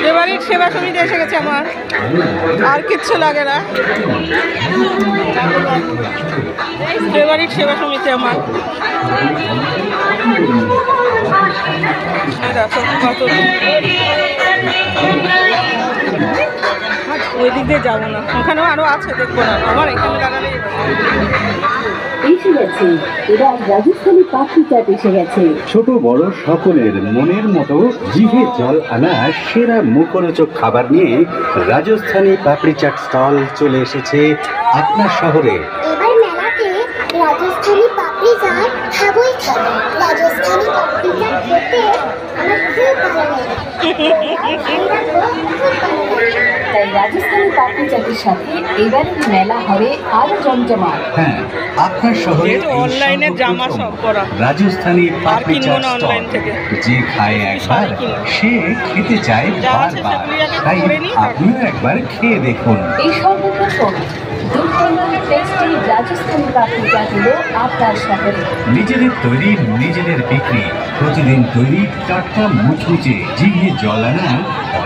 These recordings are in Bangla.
এবারের সেবা সমিতি এসে গেছে আমার, আর কিচ্ছু লাগে না। এবারের সেবা সমিতি আমার। ওই দিক দিয়ে যাবো না, ওখানেও আরো আছে, দেখবো না, আমার এখানে দাঁড়ালেই এসে গেছে। এবার রাজস্থানী পাপড়ি চাট এসে গেছে। ছোট বড় সকলের মনের মতো জিভে জল আনা সেরা মুখরোচক খাবার নিয়ে রাজস্থানী পাপড়ি চাট স্টল চলে এসেছে আপনার শহরে। এবার মেলাতে রাজস্থানী পাপড়ি চাট খাবোই খাবো। রাজস্থানী পাপড়ি চাট খেতে আমার খুব ভালো লাগে। তাই রাজস্থানী পাপড়ি চাটের সাথে এবারের মেলা হবে আরো জমজমাট। হ্যাঁ, আপনার শহরে অনলাইনে জামা সব করা, রাজস্থানী পাপড়ি চাট অনলাইন থেকে। যে খায় একবার সে খেতে চায় বারবার, তাই আপনিও একবার খেয়ে দেখুন। এই সর্বপ্রথম দুর্দান্ত টেস্টি রাজস্থানী পাপড়ি চাট হলো আপনার শহরে। নিজেদের তৈরি নিজেদের বিক্রি, প্রতিদিন তৈরি টাটকা মুচমুচে জিভে জল আনা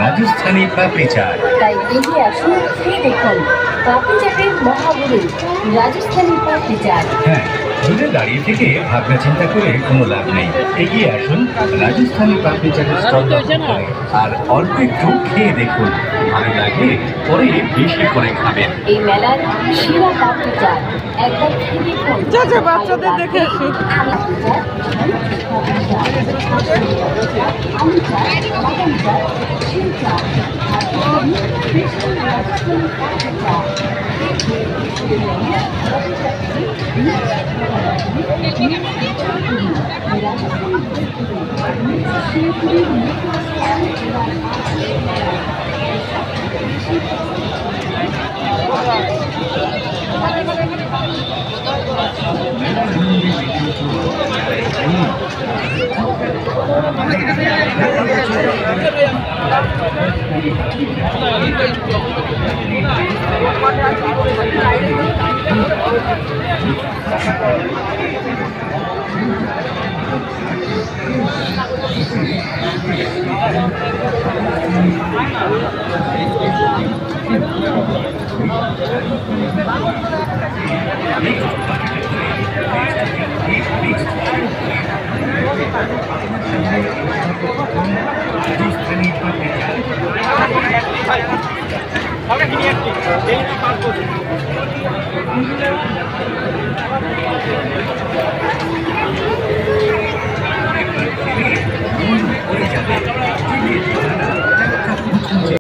রাজস্থানী পাপড়ি চাট। তাই এগিয়ে আসুন, খেয়ে দেখুন পাপড়ি চাটের মহাগুরু রাজস্থানী পাপড়ি চাট। হ্যাঁ, দূরে দাঁড়িয়ে থেকে ভাবনা চিন্তা করে কোনো লাভ নেই। এগিয়ে আসুন রাজস্থানী পাপড়ি চাটের স্টল দখল করে আর অল্প একটু খেয়ে দেখুন, ভালো লাগলে পরে বেশি করে খাবেন। এই মেলার সেরা পাপড়ি চাট একবার খেয়ে দেখুন। যা যা বাচ্চাদের দেখে আসি। আমরা